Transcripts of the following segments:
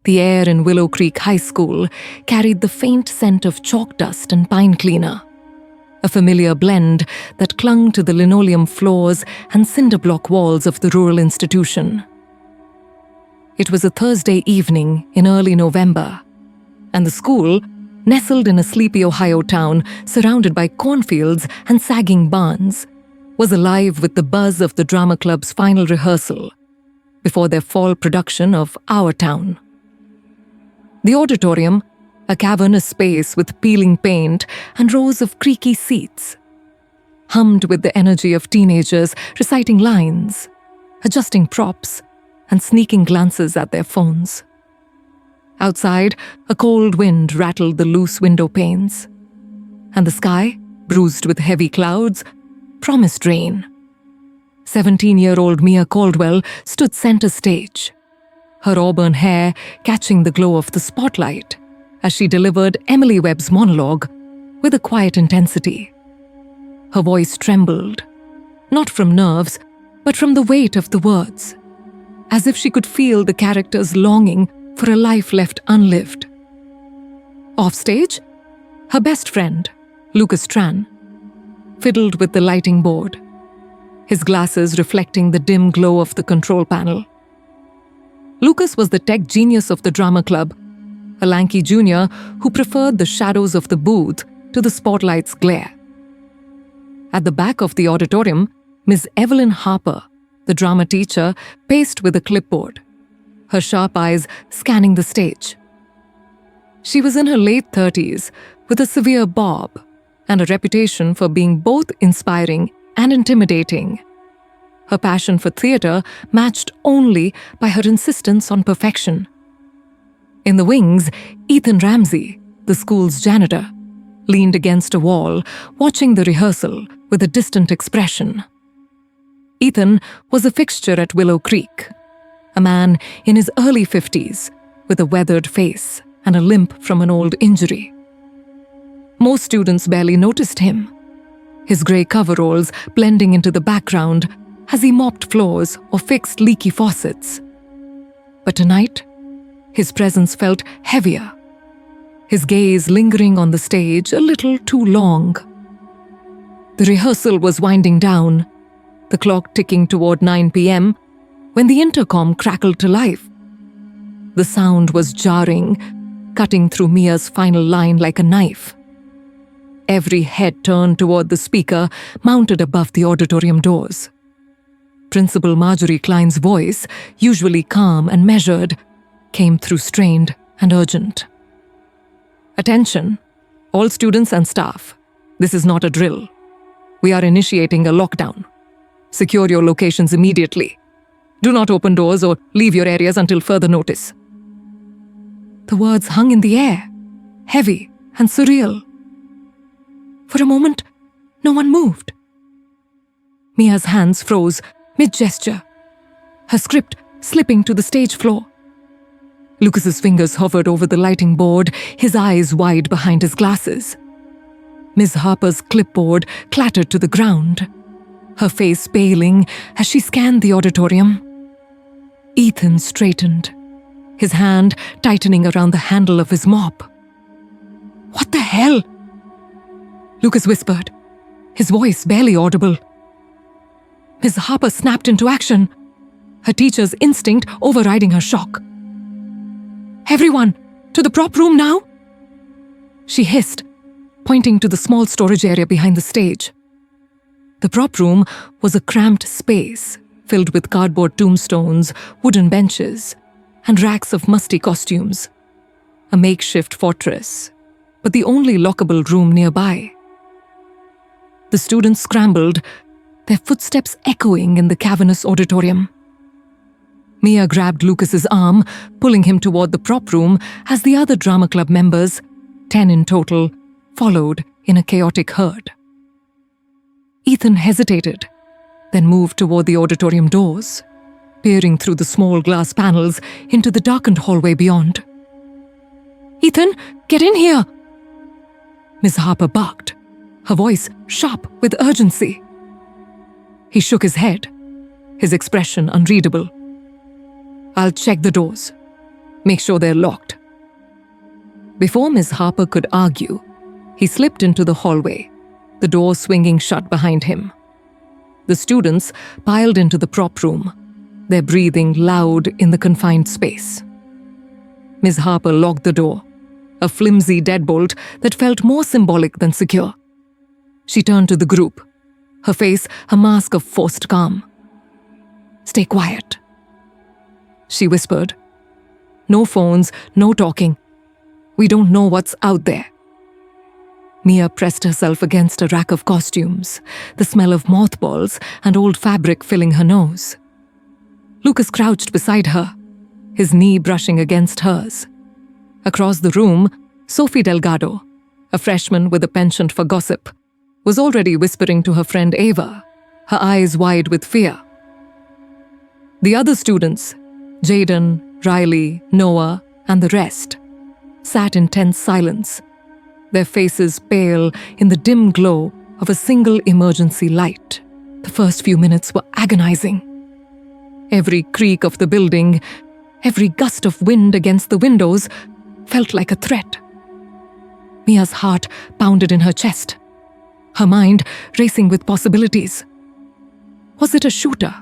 The air in Willow Creek High School carried the faint scent of chalk dust and pine cleaner, a familiar blend that clung to the linoleum floors and cinder block walls of the rural institution. It was a Thursday evening in early November, and the school, nestled in a sleepy Ohio town surrounded by cornfields and sagging barns, was alive with the buzz of the drama club's final rehearsal before their fall production of Our Town. The auditorium, a cavernous space with peeling paint and rows of creaky seats, hummed with the energy of teenagers reciting lines, adjusting props, and sneaking glances at their phones. Outside, a cold wind rattled the loose window panes, and the sky, bruised with heavy clouds, promised rain. 17-year-old Mia Caldwell stood center stage, her auburn hair catching the glow of the spotlight as she delivered Emily Webb's monologue with a quiet intensity. Her voice trembled, not from nerves, but from the weight of the words, as if she could feel the characters longing for a life left unlived. Offstage, her best friend, Lucas Tran, fiddled with the lighting board, his glasses reflecting the dim glow of the control panel. Lucas was the tech genius of the drama club, a lanky junior who preferred the shadows of the booth to the spotlight's glare. At the back of the auditorium, Miss Evelyn Harper, the drama teacher, paced with a clipboard, her sharp eyes scanning the stage. She was in her late 30s, with a severe bob, and a reputation for being both inspiring and intimidating. Her passion for theatre matched only by her insistence on perfection. In the wings, Ethan Ramsey, the school's janitor, leaned against a wall, watching the rehearsal with a distant expression. Ethan was a fixture at Willow Creek, a man in his early 50s with a weathered face and a limp from an old injury. Most students barely noticed him, his grey coveralls blending into the background as he mopped floors or fixed leaky faucets. But tonight, his presence felt heavier, his gaze lingering on the stage a little too long. The rehearsal was winding down, the clock ticking toward 9 p.m., when the intercom crackled to life. The sound was jarring, cutting through Mia's final line like a knife. Every head turned toward the speaker mounted above the auditorium doors. Principal Marjorie Klein's voice, usually calm and measured, came through strained and urgent. Attention, all students and staff. This is not a drill. We are initiating a lockdown. Secure your locations immediately. Do not open doors or leave your areas until further notice. The words hung in the air, heavy and surreal. For a moment, no one moved. Mia's hands froze mid-gesture, her script slipping to the stage floor. Lucas's fingers hovered over the lighting board, his eyes wide behind his glasses. Miss Harper's clipboard clattered to the ground, her face paling as she scanned the auditorium. Ethan straightened, his hand tightening around the handle of his mop. "What the hell?" Lucas whispered, his voice barely audible. Miss Harper snapped into action, her teacher's instinct overriding her shock. "Everyone, to the prop room now!" She hissed, pointing to the small storage area behind the stage. The prop room was a cramped space filled with cardboard tombstones, wooden benches, and racks of musty costumes. A makeshift fortress, but the only lockable room nearby. The students scrambled, their footsteps echoing in the cavernous auditorium. Mia grabbed Lucas's arm, pulling him toward the prop room as the other drama club members, 10 in total, followed in a chaotic herd. Ethan hesitated, then moved toward the auditorium doors, peering through the small glass panels into the darkened hallway beyond. "Ethan, get in here!" Miss Harper barked, her voice sharp with urgency. He shook his head, his expression unreadable. "I'll check the doors. Make sure they're locked." Before Miss Harper could argue, he slipped into the hallway, the door swinging shut behind him. The students piled into the prop room, their breathing loud in the confined space. Miss Harper locked the door, a flimsy deadbolt that felt more symbolic than secure. She turned to the group, her face a mask of forced calm. "Stay quiet," she whispered. "No phones, no talking. We don't know what's out there." Mia pressed herself against a rack of costumes, the smell of mothballs and old fabric filling her nose. Lucas crouched beside her, his knee brushing against hers. Across the room, Sophie Delgado, a freshman with a penchant for gossip, was already whispering to her friend Ava, her eyes wide with fear. The other students, Jaden, Riley, Noah, and the rest, sat in tense silence, their faces pale in the dim glow of a single emergency light. The first few minutes were agonizing. Every creak of the building, every gust of wind against the windows felt like a threat. Mia's heart pounded in her chest, her mind racing with possibilities. Was it a shooter?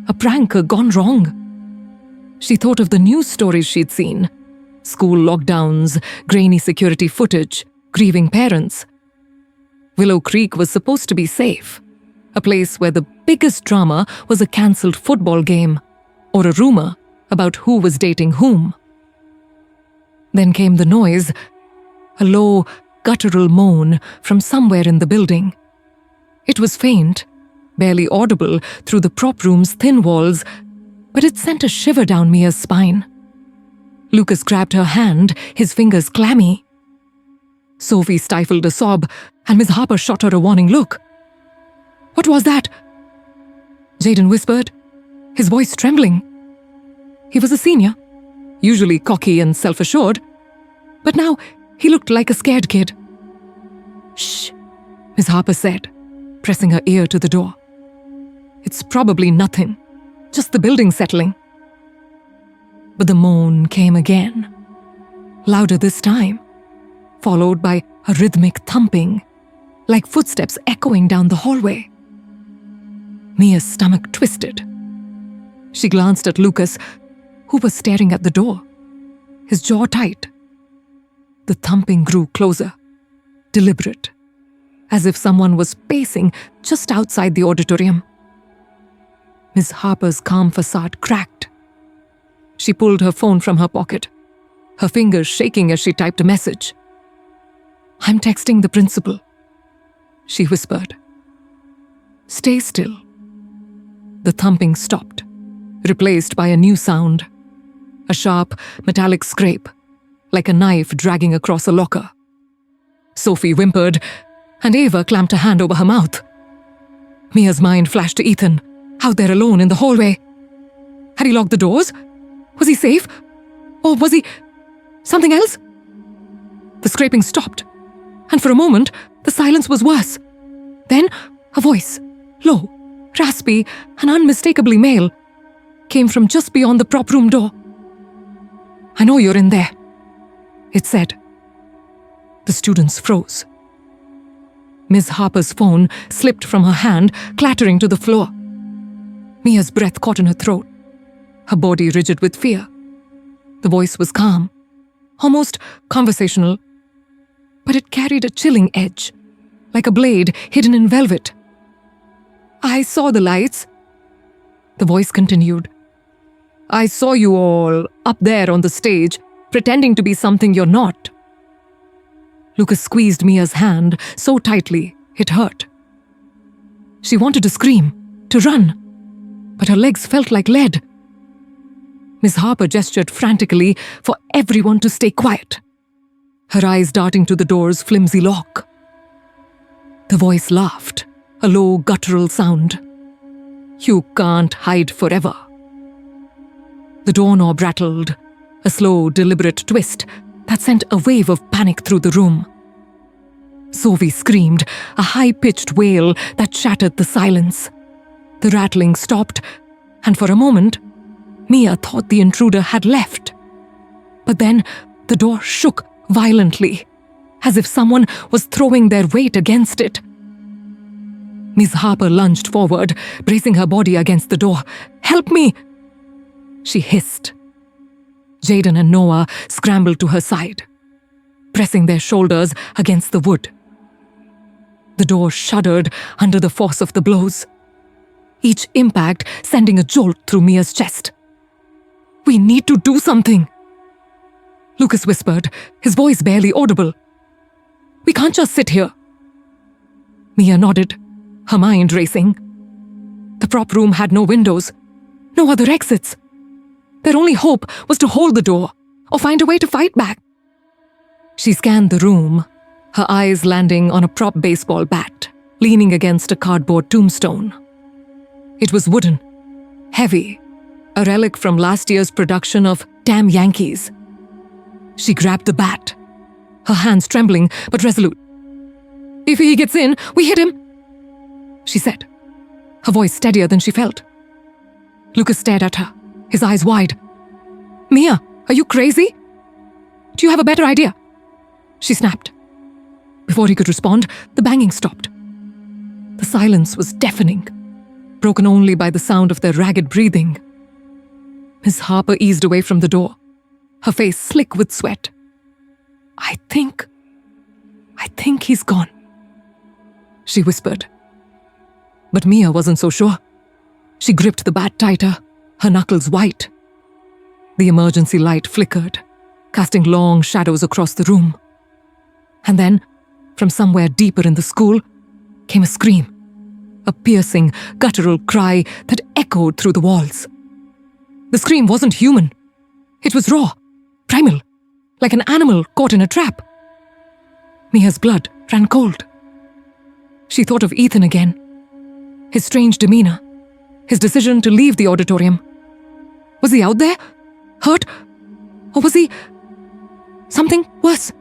A pranker gone wrong? She thought of the news stories she'd seen. School lockdowns, grainy security footage, grieving parents. Willow Creek was supposed to be safe, a place where the biggest drama was a cancelled football game or a rumor about who was dating whom. Then came the noise, a low, guttural moan from somewhere in the building. It was faint, barely audible through the prop room's thin walls, but it sent a shiver down Mia's spine. Lucas grabbed her hand, his fingers clammy. Sophie stifled a sob, and Miss Harper shot her a warning look. "What was that?" Jaden whispered, his voice trembling. He was a senior, usually cocky and self-assured, but now he looked like a scared kid. "Shh," Miss Harper said, pressing her ear to the door. "It's probably nothing, just the building settling." But the moan came again, louder this time, followed by a rhythmic thumping, like footsteps echoing down the hallway. Mia's stomach twisted. She glanced at Lucas, who was staring at the door, his jaw tight. The thumping grew closer, deliberate, as if someone was pacing just outside the auditorium. Miss Harper's calm facade cracked. She pulled her phone from her pocket, her fingers shaking as she typed a message. "I'm texting the principal," she whispered. "Stay still." The thumping stopped, replaced by a new sound, a sharp, metallic scrape, like a knife dragging across a locker. Sophie whimpered, and Ava clamped a hand over her mouth. Mia's mind flashed to Ethan, out there alone in the hallway. Had he locked the doors? Was he safe? Or was he something else? The scraping stopped, and for a moment, the silence was worse. Then, a voice, low, raspy, and unmistakably male, came from just beyond the prop room door. "I know you're in there," it said. The students froze. Miss Harper's phone slipped from her hand, clattering to the floor. Mia's breath caught in her throat, her body rigid with fear. The voice was calm, almost conversational, but it carried a chilling edge, like a blade hidden in velvet. "I saw the lights," the voice continued. "I saw you all up there on the stage, pretending to be something you're not." Lucas squeezed Mia's hand so tightly it hurt. She wanted to scream, to run, but her legs felt like lead. Miss Harper gestured frantically for everyone to stay quiet, her eyes darting to the door's flimsy lock. The voice laughed, a low guttural sound. "You can't hide forever." The doorknob rattled, a slow, deliberate twist that sent a wave of panic through the room. Sophie screamed, a high-pitched wail that shattered the silence. The rattling stopped, and for a moment, Mia thought the intruder had left. But then the door shook violently, as if someone was throwing their weight against it. Miss Harper lunged forward, bracing her body against the door. "Help me!" she hissed. Jaden and Noah scrambled to her side, pressing their shoulders against the wood. The door shuddered under the force of the blows, each impact sending a jolt through Mia's chest. "We need to do something," Lucas whispered, his voice barely audible. "We can't just sit here." Mia nodded, her mind racing. The prop room had no windows, no other exits. Their only hope was to hold the door or find a way to fight back. She scanned the room, her eyes landing on a prop baseball bat leaning against a cardboard tombstone. It was wooden, heavy, a relic from last year's production of Damn Yankees. She grabbed the bat, her hands trembling but resolute. "If he gets in, we hit him," she said, her voice steadier than she felt. Lucas stared at her, his eyes wide. "Mia, are you crazy? Do you have a better idea?" she snapped. Before he could respond, the banging stopped. The silence was deafening, broken only by the sound of their ragged breathing. Miss Harper eased away from the door, her face slick with sweat. I think he's gone," she whispered. But Mia wasn't so sure. She gripped the bat tighter, her knuckles white. The emergency light flickered, casting long shadows across the room. And then, from somewhere deeper in the school, came a scream, a piercing, guttural cry that echoed through the walls. The scream wasn't human. It was raw, primal, like an animal caught in a trap. Mia's blood ran cold. She thought of Ethan again, his strange demeanor, his decision to leave the auditorium. Was he out there? Hurt? Or was he something worse?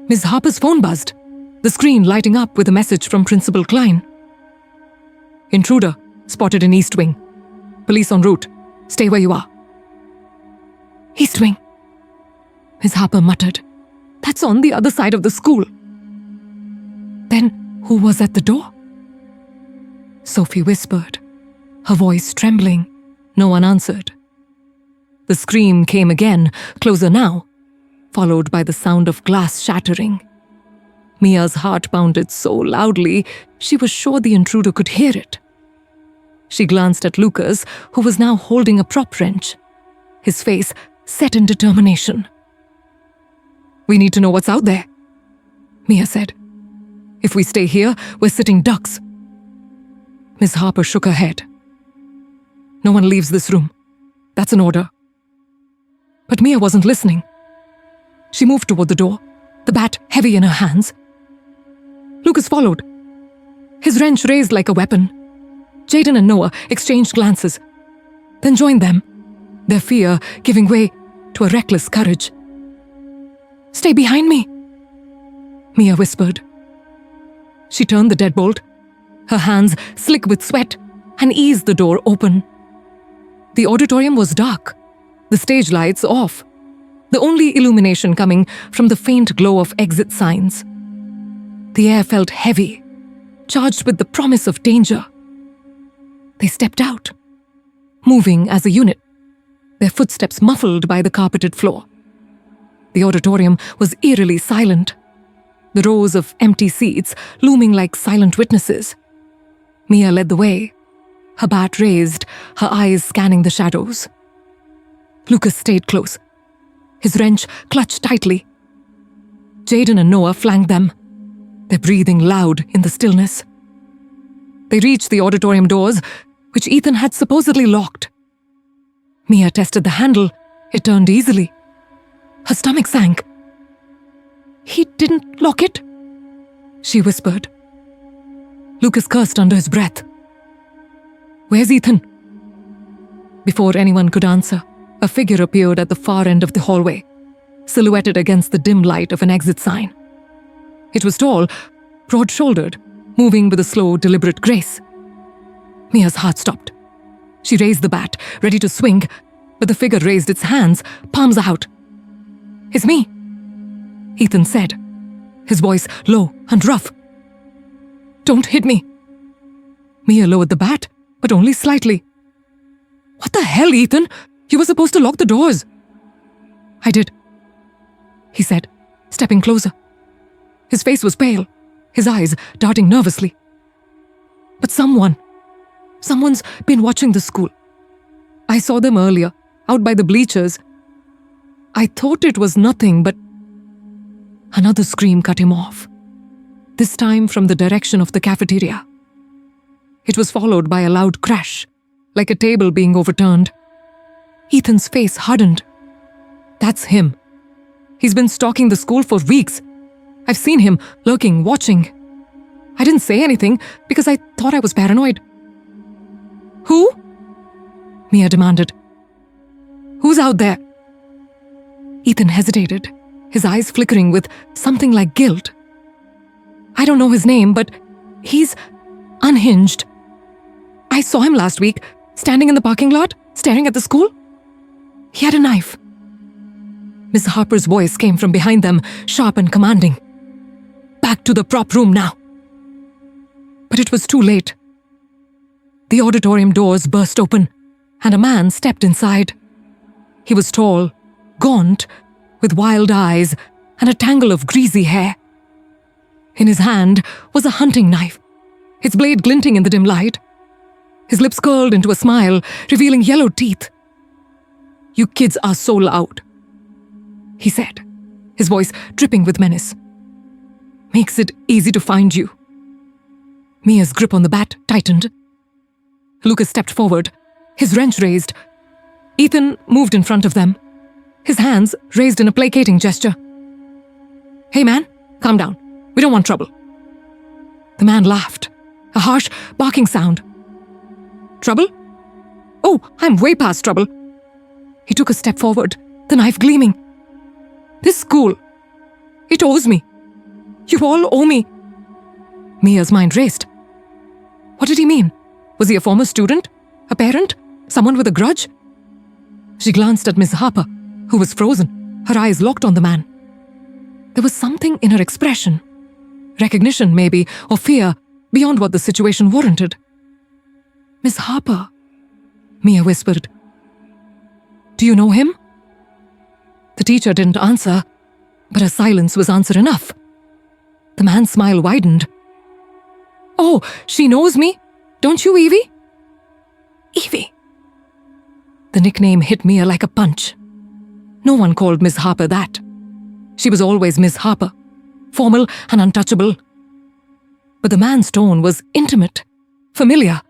Ms. Harper's phone buzzed, the screen lighting up with a message from Principal Klein. "Intruder spotted in East Wing. Police en route. Stay where you are." "East Wing," Ms. Harper muttered. "That's on the other side of the school." Then who was at the door? Sophie whispered, her voice trembling. No one answered. The scream came again, closer now, followed by the sound of glass shattering. Mia's heart pounded so loudly, she was sure the intruder could hear it. She glanced at Lucas, who was now holding a prop wrench, his face set in determination. "We need to know what's out there," Mia said. "If we stay here, we're sitting ducks." Miss Harper shook her head. "No one leaves this room. That's an order." But Mia wasn't listening. She moved toward the door, the bat heavy in her hands. Lucas followed, his wrench raised like a weapon. Jaden and Noah exchanged glances, then joined them, their fear giving way to a reckless courage. "Stay behind me," Mia whispered. She turned the deadbolt, her hands slick with sweat, and eased the door open. The auditorium was dark, the stage lights off, the only illumination coming from the faint glow of exit signs. The air felt heavy, charged with the promise of danger. They stepped out, moving as a unit, their footsteps muffled by the carpeted floor. The auditorium was eerily silent, the rows of empty seats looming like silent witnesses. Mia led the way, her bat raised, her eyes scanning the shadows. Lucas stayed close, his wrench clutched tightly. Jaden and Noah flanked them, their breathing loud in the stillness. They reached the auditorium doors, which Ethan had supposedly locked. Mia tested the handle. It turned easily. Her stomach sank. "He didn't lock it," she whispered. Lucas cursed under his breath. "Where's Ethan?" Before anyone could answer, a figure appeared at the far end of the hallway, silhouetted against the dim light of an exit sign. It was tall, broad-shouldered, moving with a slow, deliberate grace. Mia's heart stopped. She raised the bat, ready to swing, but the figure raised its hands, palms out, "It's me," Ethan said, his voice low and rough. "Don't hit me." Mia lowered the bat, but only slightly. "What the hell, Ethan? You were supposed to lock the doors." "I did," he said, stepping closer. His face was pale, his eyes darting nervously. "But someone's been watching the school. I saw them earlier, out by the bleachers. I thought it was nothing, but..." Another scream cut him off, this time from the direction of the cafeteria. It was followed by a loud crash, like a table being overturned. Ethan's face hardened. "That's him. He's been stalking the school for weeks. I've seen him lurking, watching. I didn't say anything because I thought I was paranoid." "Who?" Mia demanded. "Who's out there?" Ethan hesitated, his eyes flickering with something like guilt. "I don't know his name, but he's unhinged. I saw him last week, standing in the parking lot, staring at the school. He had a knife." Miss Harper's voice came from behind them, sharp and commanding. "Back to the prop room now." But it was too late. The auditorium doors burst open, and a man stepped inside. He was tall, gaunt, with wild eyes and a tangle of greasy hair. In his hand was a hunting knife, its blade glinting in the dim light. His lips curled into a smile, revealing yellow teeth. "You kids are so loud," he said, his voice dripping with menace. "Makes it easy to find you." Mia's grip on the bat tightened. Lucas stepped forward, his wrench raised. Ethan moved in front of them, his hands raised in a placating gesture. "Hey man, calm down. We don't want trouble." The man laughed, a harsh, barking sound. "Trouble? Oh, I'm way past trouble." He took a step forward, the knife gleaming. "This school, it owes me. You all owe me." Mia's mind raced. What did he mean? Was he a former student? A parent? Someone with a grudge? She glanced at Miss Harper, who was frozen, her eyes locked on the man. There was something in her expression. Recognition, maybe, or fear, beyond what the situation warranted. "Miss Harper," Mia whispered. "Do you know him?" The teacher didn't answer, but her silence was answer enough. The man's smile widened. "Oh, she knows me. Don't you, Evie?" "Evie." The nickname hit Mia like a punch. No one called Miss Harper that. She was always Miss Harper, formal and untouchable. But the man's tone was intimate, familiar,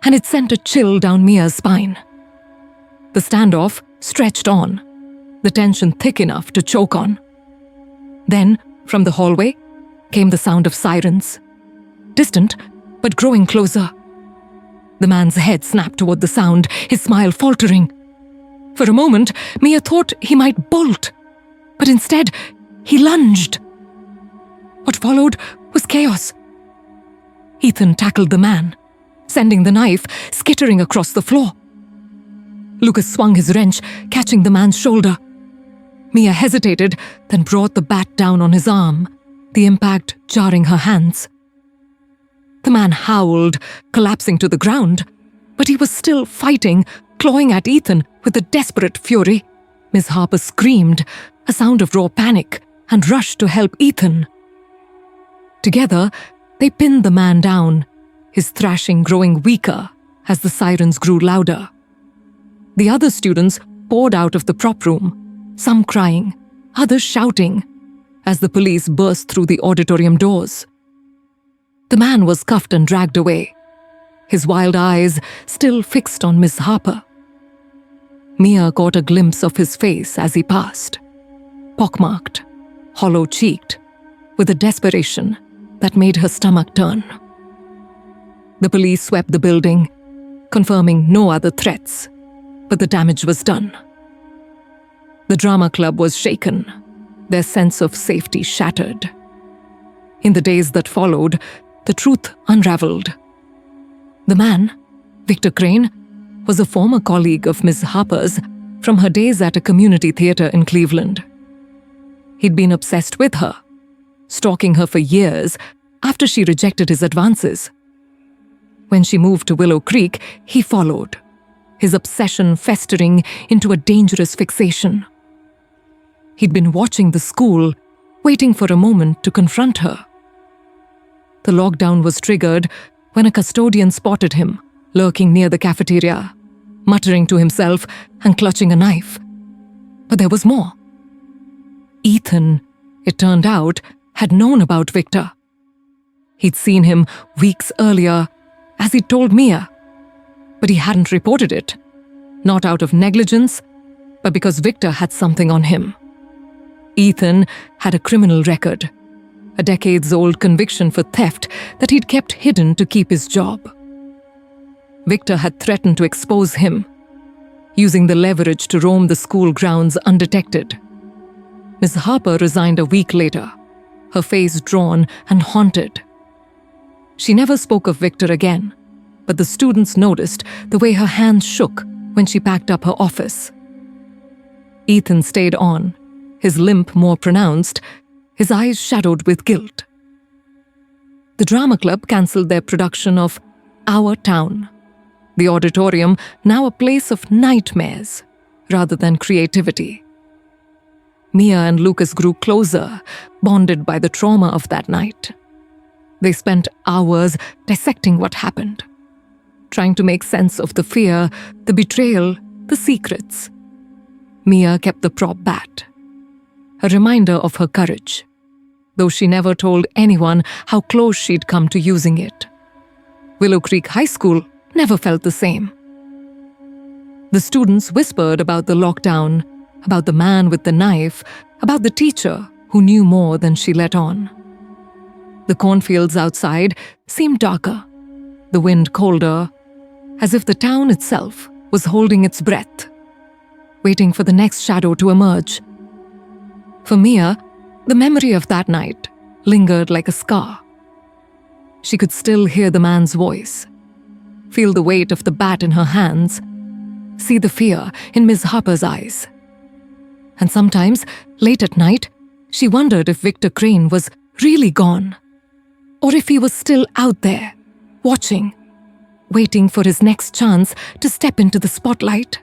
and it sent a chill down Mia's spine. The standoff stretched on, the tension thick enough to choke on. Then, from the hallway, came the sound of sirens. Distant, but growing closer. The man's head snapped toward the sound, his smile faltering. For a moment, Mia thought he might bolt, but instead, he lunged. What followed was chaos. Ethan tackled the man, sending the knife skittering across the floor. Lucas swung his wrench, catching the man's shoulder. Mia hesitated, then brought the bat down on his arm, the impact jarring her hands. The man howled, collapsing to the ground, but he was still fighting, clawing at Ethan with a desperate fury. Miss Harper screamed, a sound of raw panic, and rushed to help Ethan. Together, they pinned the man down, his thrashing growing weaker as the sirens grew louder. The other students poured out of the prop room, some crying, others shouting, as the police burst through the auditorium doors. The man was cuffed and dragged away, his wild eyes still fixed on Miss Harper. Mia caught a glimpse of his face as he passed, pockmarked, hollow-cheeked, with a desperation that made her stomach turn. The police swept the building, confirming no other threats, but the damage was done. The drama club was shaken, their sense of safety shattered. In the days that followed, the truth unraveled. The man, Victor Crane, was a former colleague of Miss Harper's from her days at a community theater in Cleveland. He'd been obsessed with her, stalking her for years after she rejected his advances. When she moved to Willow Creek, he followed, his obsession festering into a dangerous fixation. He'd been watching the school, waiting for a moment to confront her. The lockdown was triggered when a custodian spotted him, lurking near the cafeteria, muttering to himself and clutching a knife. But there was more. Ethan, it turned out, had known about Victor. He'd seen him weeks earlier, as he'd told Mia, but he hadn't reported it, not out of negligence, but because Victor had something on him. Ethan had a criminal record, a decades-old conviction for theft that he'd kept hidden to keep his job. Victor had threatened to expose him, using the leverage to roam the school grounds undetected. Miss Harper resigned a week later, her face drawn and haunted. She never spoke of Victor again, but the students noticed the way her hands shook when she packed up her office. Ethan stayed on, his limp more pronounced, his eyes shadowed with guilt. The drama club cancelled their production of Our Town, the auditorium now a place of nightmares rather than creativity. Mia and Lucas grew closer, bonded by the trauma of that night. They spent hours dissecting what happened, trying to make sense of the fear, the betrayal, the secrets. Mia kept the prop bat, a reminder of her courage, though she never told anyone how close she'd come to using it. Willow Creek High School never felt the same. The students whispered about the lockdown, about the man with the knife, about the teacher who knew more than she let on. The cornfields outside seemed darker, the wind colder, as if the town itself was holding its breath, waiting for the next shadow to emerge. For Mia, the memory of that night lingered like a scar. She could still hear the man's voice, feel the weight of the bat in her hands, see the fear in Miss Harper's eyes. And sometimes, late at night, she wondered if Victor Crane was really gone, or if he was still out there, watching, waiting for his next chance to step into the spotlight.